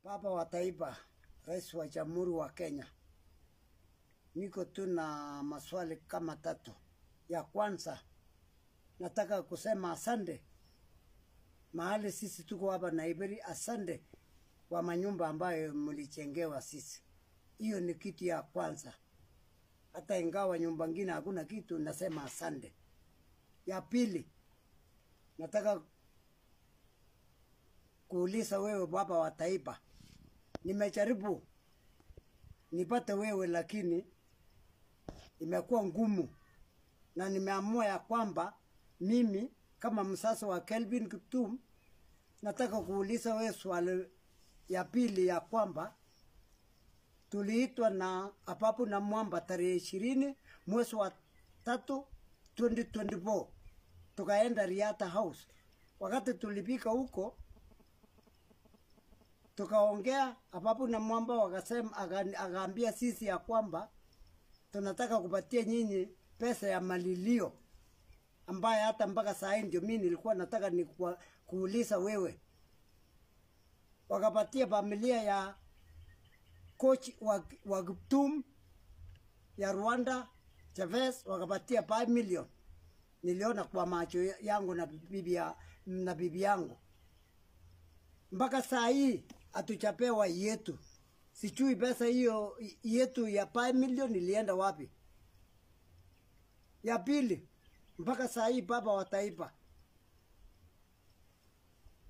Baba wa Taifa, Rais wa Jamhuri wa Kenya, niko tu na maswali kama tatu. Ya kwanza, nataka kusema asante mahali sisi tuko hapa Naiberi, asante kwa manyumba ambayo mlijengewa sisi. Hiyo ni kitu ya kwanza. Hata ingawa nyumba ngine hakuna kitu, nasema asante. Ya pili, nataka kuuliza wewe Baba wa Taifa, nimejaribu nipate wewe lakini imekuwa ngumu, na nimeamua ya kwamba mimi kama msasi wa Kelvin Kiptum nataka kuuliza wewe swali ya pili, ya kwamba tuliitwa na Ababu Namwamba tarehe 20 mwezi wa 3 2024 tukaenda Riata House. Wakati tulipika huko tukaongea, Ababu Namwamba wakasema, akaambia sisi ya kwamba tunataka kupatia nyinyi pesa ya malilio, ambaye hata mpaka saa hii ndio mimi nilikuwa nataka kuuliza wewe. Wakapatia familia ya coach wa Kiptum ya Rwanda Chavez, wakapatia 5 million. Niliona kwa macho yangu na bibi yangu. Mpaka saa hii hatuchapewa yetu. Sijui pesa hiyo yetu ya 5 million ilienda wapi. Ya pili, mpaka saa hii Baba wa Taifa,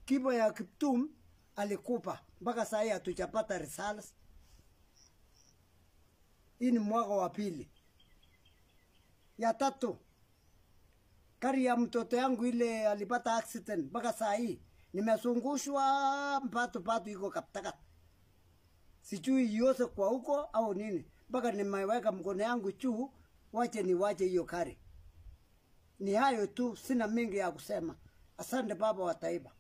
kibo ya Kiptum alikupa, mpaka saa hii hatuchapata results. Hii ni mwaka wa pili. Ya tatu, gari ya mtoto yangu ile alipata accident, mpaka saa hii nimezungushwa mpatu iko Kaptagat. Sijui yose kwa huko au nini, mpaka nimeweka mkono yangu juu, wache hiyo gari. Ni hayo tu, sina mingi ya kusema. Asante Baba wa Taifa.